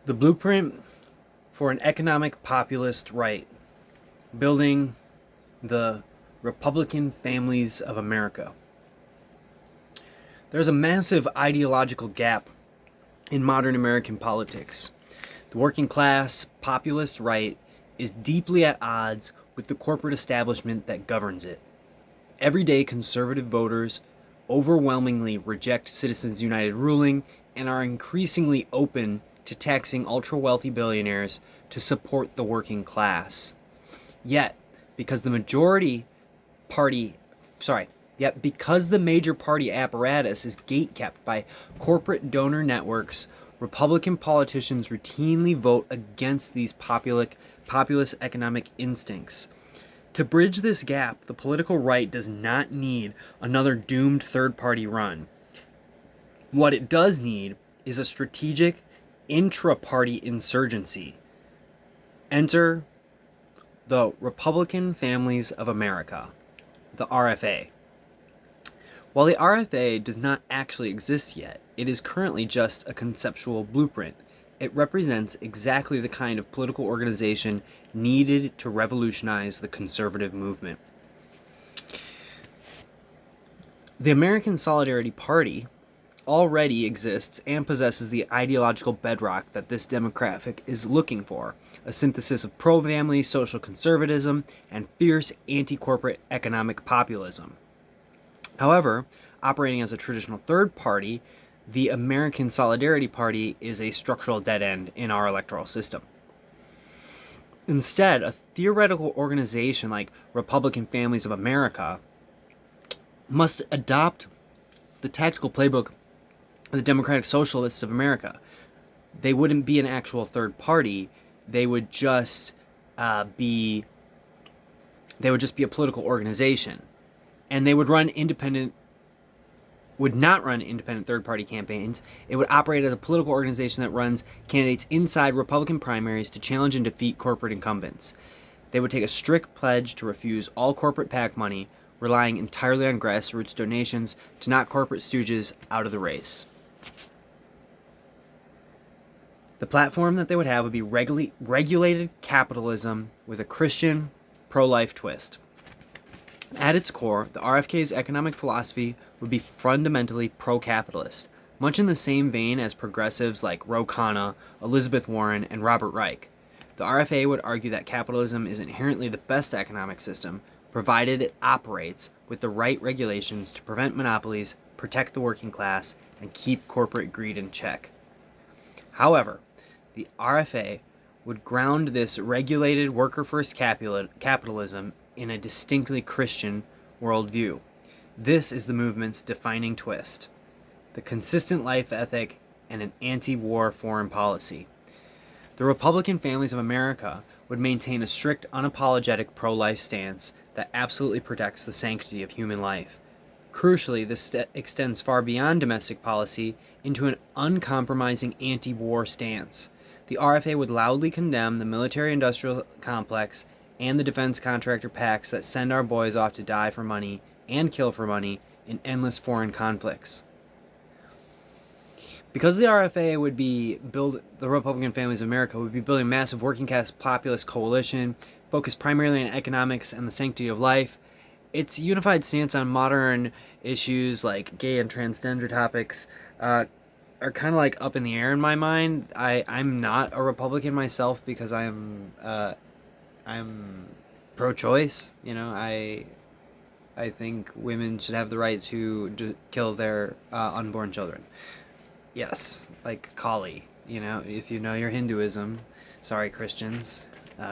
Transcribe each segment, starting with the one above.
The blueprint for an economic populist right, building the Republican families of America. There's a massive ideological gap in modern American politics. The working class populist right is deeply at odds with the corporate establishment that governs it. Everyday conservative voters overwhelmingly reject Citizens United ruling and are increasingly open to taxing ultra-wealthy billionaires to support the working class. Yet, because the major party apparatus is gatekept by corporate donor networks, Republican politicians routinely vote against these populist economic instincts. To bridge this gap, the political right does not need another doomed third-party run. What it does need is a strategic intra-party insurgency. Enter the Republican Families of America, the RFA. While the RFA does not actually exist yet, it is currently just a conceptual blueprint. It represents exactly the kind of political organization needed to revolutionize the conservative movement. The American Solidarity Party already exists and possesses the ideological bedrock that this demographic is looking for, a synthesis of pro-family social conservatism and fierce anti-corporate economic populism. However, operating as a traditional third party, the American Solidarity Party is a structural dead end in our electoral system. Instead, a theoretical organization like Republican Families of America must adopt the tactical playbook of the Democratic Socialists of America. They wouldn't be an actual third party. They would just be a political organization, and they would not run independent third-party campaigns. It would operate as a political organization that runs candidates inside Republican primaries to challenge and defeat corporate incumbents. They would take a strict pledge to refuse all corporate PAC money, relying entirely on grassroots donations to knock corporate stooges out of the race. The platform that they would have would be regulated capitalism with a Christian, pro-life twist. At its core, the RFK's economic philosophy would be fundamentally pro-capitalist, much in the same vein as progressives like Ro Khanna, Elizabeth Warren, and Robert Reich. The RFA would argue that capitalism is inherently the best economic system, provided it operates with the right regulations to prevent monopolies, protect the working class, and keep corporate greed in check. However, the RFA would ground this regulated worker-first capitalism in a distinctly Christian worldview. This is the movement's defining twist: the consistent life ethic and an anti-war foreign policy. The Republican Families of America would maintain a strict, unapologetic pro-life stance that absolutely protects the sanctity of human life. Crucially, this extends far beyond domestic policy into an uncompromising anti-war stance. The RFA would loudly condemn the military-industrial complex and the defense contractor PACs that send our boys off to die for money and kill for money in endless foreign conflicts. Because the the Republican Families of America would be building a massive working class populist coalition focused primarily on economics and the sanctity of life, its unified stance on modern issues like gay and transgender topics are kind of like up in the air in my mind. I'm not a Republican myself because I'm pro-choice. I think women should have the right to kill their unborn children. Yes, like Kali. If you know your Hinduism, sorry Christians,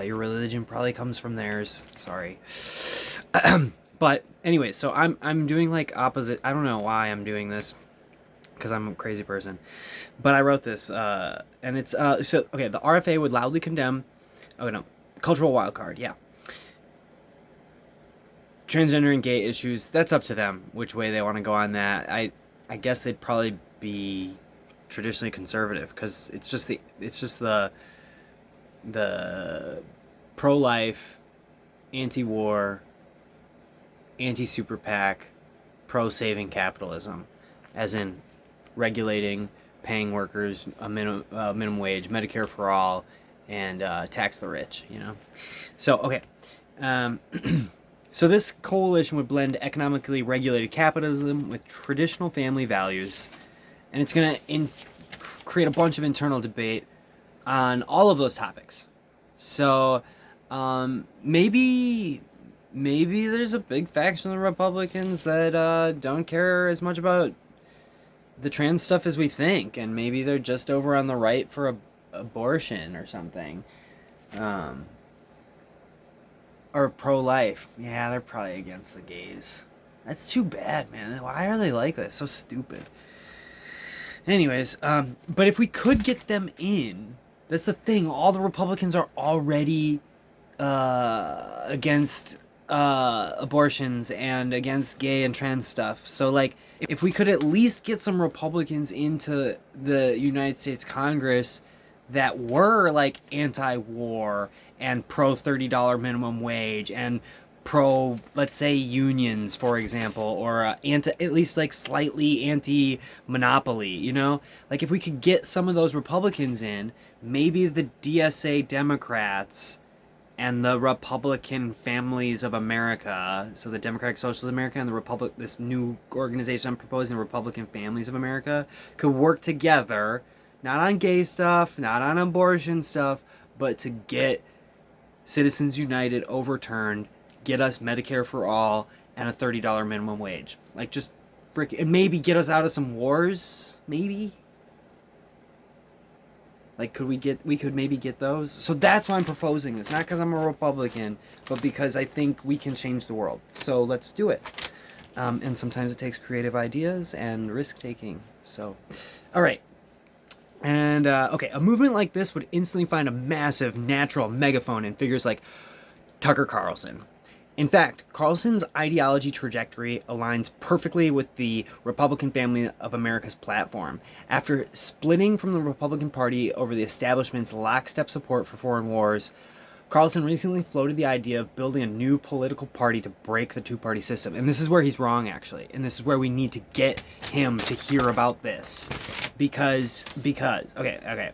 your religion probably comes from theirs. Sorry. But anyway, so I'm doing like opposite. I don't know why I'm doing this, because I'm a crazy person. But I wrote this, and it's the RFA would loudly condemn. Oh no, cultural wild card. Yeah. Transgender and gay issues, that's up to them which way they want to go on that. I guess they'd probably be traditionally conservative, because it's just the pro-life, anti-war, anti-super PAC, pro-saving capitalism, as in regulating paying workers a minimum wage, Medicare for all, and tax the rich. So okay. So this coalition would blend economically regulated capitalism with traditional family values, and it's going to create a bunch of internal debate on all of those topics. So maybe there's a big faction of the Republicans that don't care as much about the trans stuff as we think, and maybe they're just over on the right for abortion or something. Or pro-life. Yeah, they're probably against the gays. That's too bad, man. Why are they like that? So stupid. Anyways, but if we could get them in, that's the thing. All the Republicans are already against abortions and against gay and trans stuff. So, like, if we could at least get some Republicans into the United States Congress that were, like, anti-war and pro $30 minimum wage and pro, let's say, unions, for example, or at least like slightly anti-monopoly, like if we could get some of those Republicans in, maybe the DSA Democrats and the Republican Families of America, so the Democratic Socialist America and this new organization I'm proposing, the Republican Families of America, could work together, not on gay stuff, not on abortion stuff, but to get Citizens United overturned, get us Medicare for all, and a $30 minimum wage. Like, just and maybe get us out of some wars, maybe? Like, we could maybe get those? So that's why I'm proposing this. Not because I'm a Republican, but because I think we can change the world. So let's do it. And sometimes it takes creative ideas and risk-taking. So, all right. And, okay, a movement like this would instantly find a massive natural megaphone in figures like Tucker Carlson. In fact, Carlson's ideology trajectory aligns perfectly with the Republican Family of America's platform. After splitting from the Republican Party over the establishment's lockstep support for foreign wars, Carlson recently floated the idea of building a new political party to break the two-party system. And this is where he's wrong, actually. And this is where we need to get him to hear about this. Because, okay.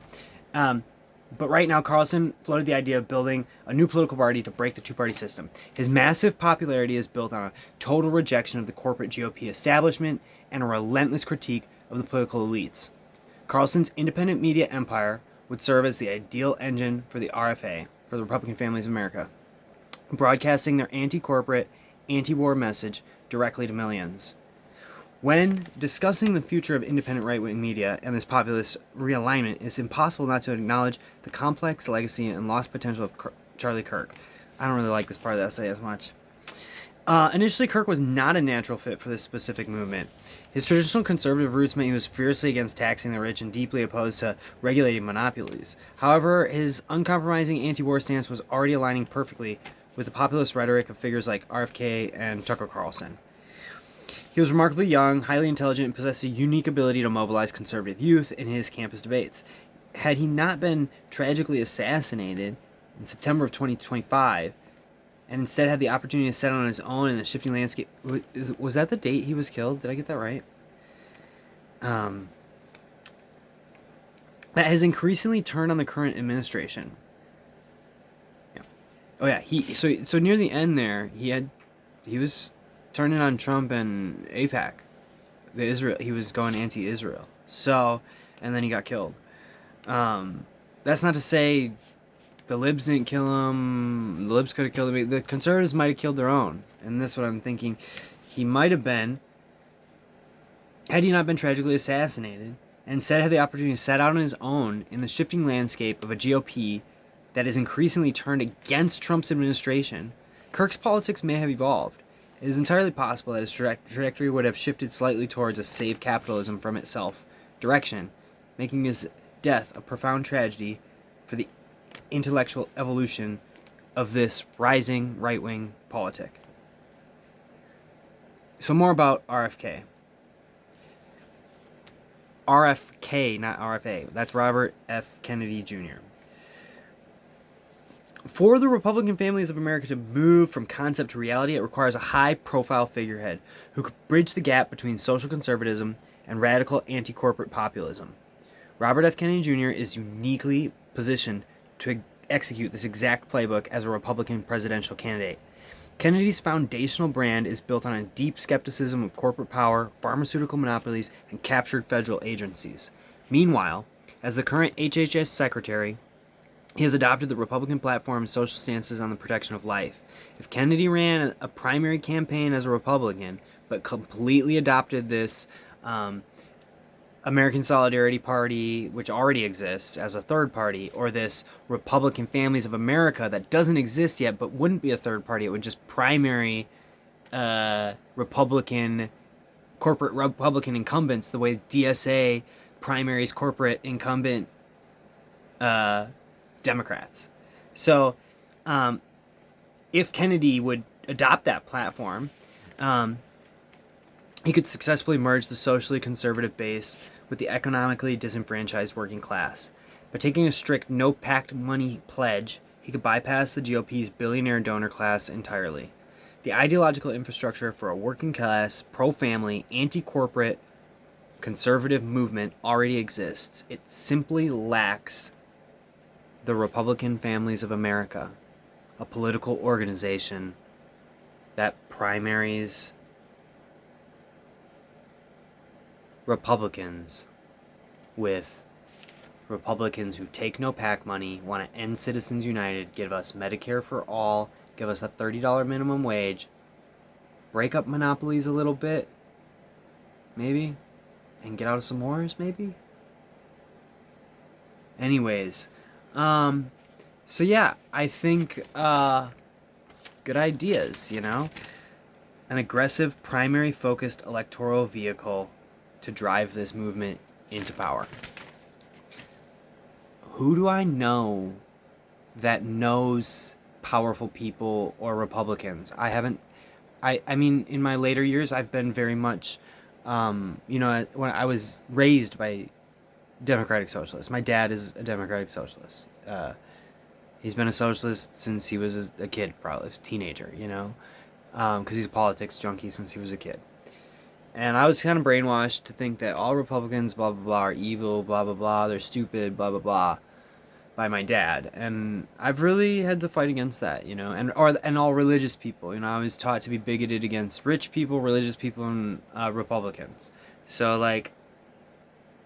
But right now, Carlson floated the idea of building a new political party to break the two-party system. His massive popularity is built on a total rejection of the corporate GOP establishment and a relentless critique of the political elites. Carlson's independent media empire would serve as the ideal engine for the RFA, for the Republican Families of America, broadcasting their anti-corporate, anti-war message directly to millions. When discussing the future of independent right-wing media and this populist realignment, it's impossible not to acknowledge the complex legacy and lost potential of Charlie Kirk. I don't really like this part of the essay as much. Initially, Kirk was not a natural fit for this specific movement. His traditional conservative roots meant he was fiercely against taxing the rich and deeply opposed to regulating monopolies. However, his uncompromising anti-war stance was already aligning perfectly with the populist rhetoric of figures like RFK and Tucker Carlson. He was remarkably young, highly intelligent, and possessed a unique ability to mobilize conservative youth in his campus debates. Had he not been tragically assassinated in September of 2025, and instead had the opportunity to set on his own in the shifting landscape. Was that the date he was killed? Did I get that right? That has increasingly turned on the current administration. Yeah. Oh yeah. So near the end there, he was turning on Trump and AIPAC, he was going anti-Israel. So, and then he got killed. That's not to say the libs didn't kill him. The libs could have killed him. The conservatives might have killed their own. And that's what I'm thinking. He might have been, had he not been tragically assassinated, and instead had the opportunity to set out on his own in the shifting landscape of a GOP that is increasingly turned against Trump's administration, Kirk's politics may have evolved. It is entirely possible that his trajectory would have shifted slightly towards a save capitalism from itself direction, making his death a profound tragedy for the intellectual evolution of this rising right-wing politic. So more about RFK. RFK, not RFA. That's Robert F. Kennedy Jr. For the Republican Families of America to move from concept to reality, it requires a high-profile figurehead who could bridge the gap between social conservatism and radical anti-corporate populism. Robert F. Kennedy Jr. is uniquely positioned to execute this exact playbook as a Republican presidential candidate. Kennedy's foundational brand is built on a deep skepticism of corporate power, pharmaceutical monopolies, and captured federal agencies. Meanwhile, as the current HHS secretary, he has adopted the Republican platform and social stances on the protection of life. If Kennedy ran a primary campaign as a Republican, but completely adopted this American Solidarity Party, which already exists, as a third party, or this Republican Families of America that doesn't exist yet but wouldn't be a third party, it would just primary Republican, corporate Republican incumbents, the way DSA primaries corporate incumbent Democrats. So if Kennedy would adopt that platform, he could successfully merge the socially conservative base with the economically disenfranchised working class. By taking a strict no PAC money pledge, he could bypass the GOP's billionaire donor class entirely. The ideological infrastructure for a working class, pro-family, anti-corporate, conservative movement already exists. It simply lacks the Republican Families of America, a political organization that primaries Republicans with Republicans who take no PAC money, want to end Citizens United, give us Medicare for all, give us a $30 minimum wage, break up monopolies a little bit, maybe, and get out of some wars, maybe? Anyways, so yeah, I think, good ideas, you know? An aggressive, primary-focused electoral vehicle to drive this movement into power. Who do I know that knows powerful people or Republicans? I mean, in my later years, I've been very much, when I was raised by Democratic Socialists. My dad is a Democratic Socialist. He's been a socialist since he was a kid, probably, a teenager, because he's a politics junkie since he was a kid. And I was kind of brainwashed to think that all Republicans, blah, blah, blah, are evil, blah, blah, blah, they're stupid, blah, blah, blah, by my dad. And I've really had to fight against that, and all religious people. I was taught to be bigoted against rich people, religious people, and Republicans. So,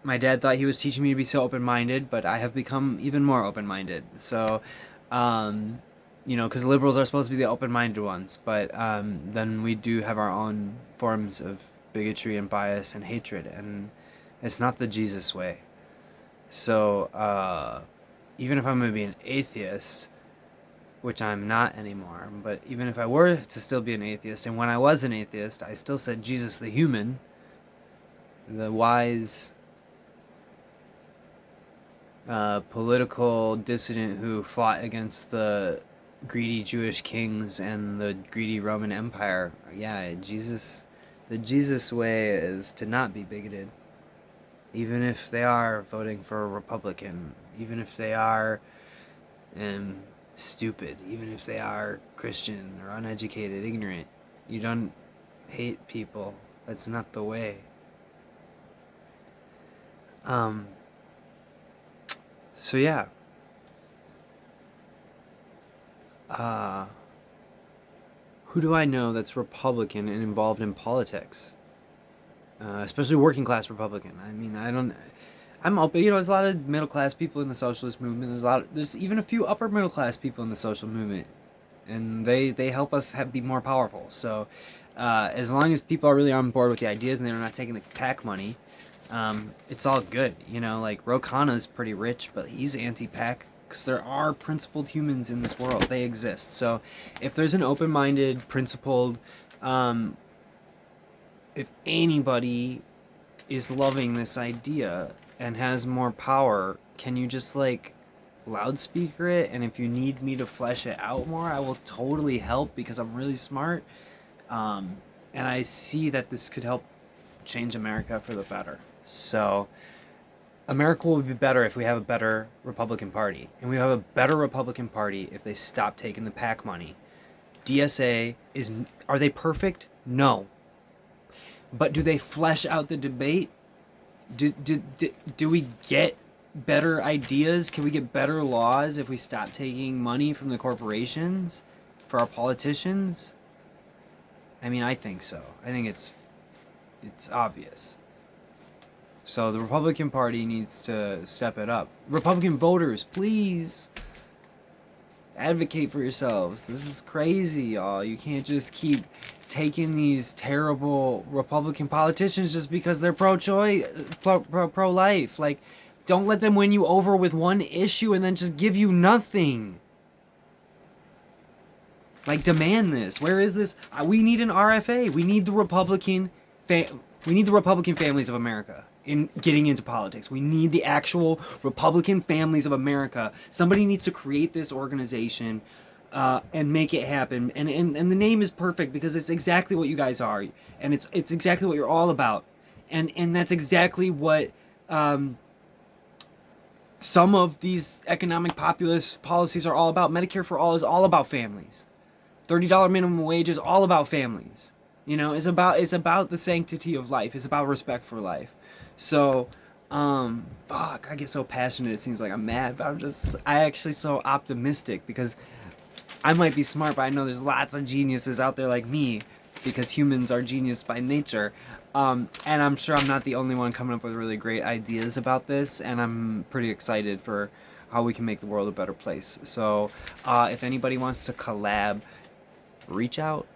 my dad thought he was teaching me to be so open-minded, but I have become even more open-minded. So, because liberals are supposed to be the open-minded ones, but then we do have our own forms of bigotry and bias and hatred, and it's not the Jesus way. So even if I'm going to be an atheist, which I'm not anymore, but even if I were to still be an atheist, and when I was an atheist, I still said Jesus the human, the wise political dissident who fought against the greedy Jewish kings and the greedy Roman Empire. Yeah, the Jesus way is to not be bigoted, even if they are voting for a Republican, even if they are stupid, even if they are Christian or uneducated, ignorant. You don't hate people. That's not the way. So yeah. Who do I know that's Republican and involved in politics? Especially working class Republican. I mean, I'm open. There's a lot of middle class people in the socialist movement. There's even a few upper middle class people in the social movement, and they help us be more powerful. So, as long as people are really on board with the ideas and they're not taking the PAC money, it's all good. Ro Khanna's pretty rich, but he's anti-PAC. Because there are principled humans in this world. They exist. So if there's an open-minded, principled, if anybody is loving this idea and has more power, can you just loudspeaker it? And if you need me to flesh it out more, I will totally help because I'm really smart. And I see that this could help change America for the better. So America will be better if we have a better Republican Party. And we have a better Republican Party if they stop taking the PAC money. DSA are they perfect? No. But do they flesh out the debate? Do we get better ideas? Can we get better laws if we stop taking money from the corporations for our politicians? I mean, I think so. I think it's obvious. So the Republican Party needs to step it up. Republican voters, please advocate for yourselves. This is crazy, y'all. You can't just keep taking these terrible Republican politicians just because they're pro-choice, pro-life. Like, don't let them win you over with one issue and then just give you nothing. Like, demand this. Where is this? We need an RFA. We need the Republican families of America in getting into politics. We need the actual Republican families of America. Somebody needs to create this organization and make it happen. And the name is perfect because it's exactly what you guys are, and it's exactly what you're all about. And that's exactly what some of these economic populist policies are all about. Medicare for all is all about families. $30 minimum wage is all about families. You know, it's about the sanctity of life. It's about respect for life. So, fuck, I get so passionate. It seems like I'm mad, but I actually so optimistic because I might be smart, but I know there's lots of geniuses out there like me because humans are genius by nature. And I'm sure I'm not the only one coming up with really great ideas about this, and I'm pretty excited for how we can make the world a better place. So, if anybody wants to collab, reach out.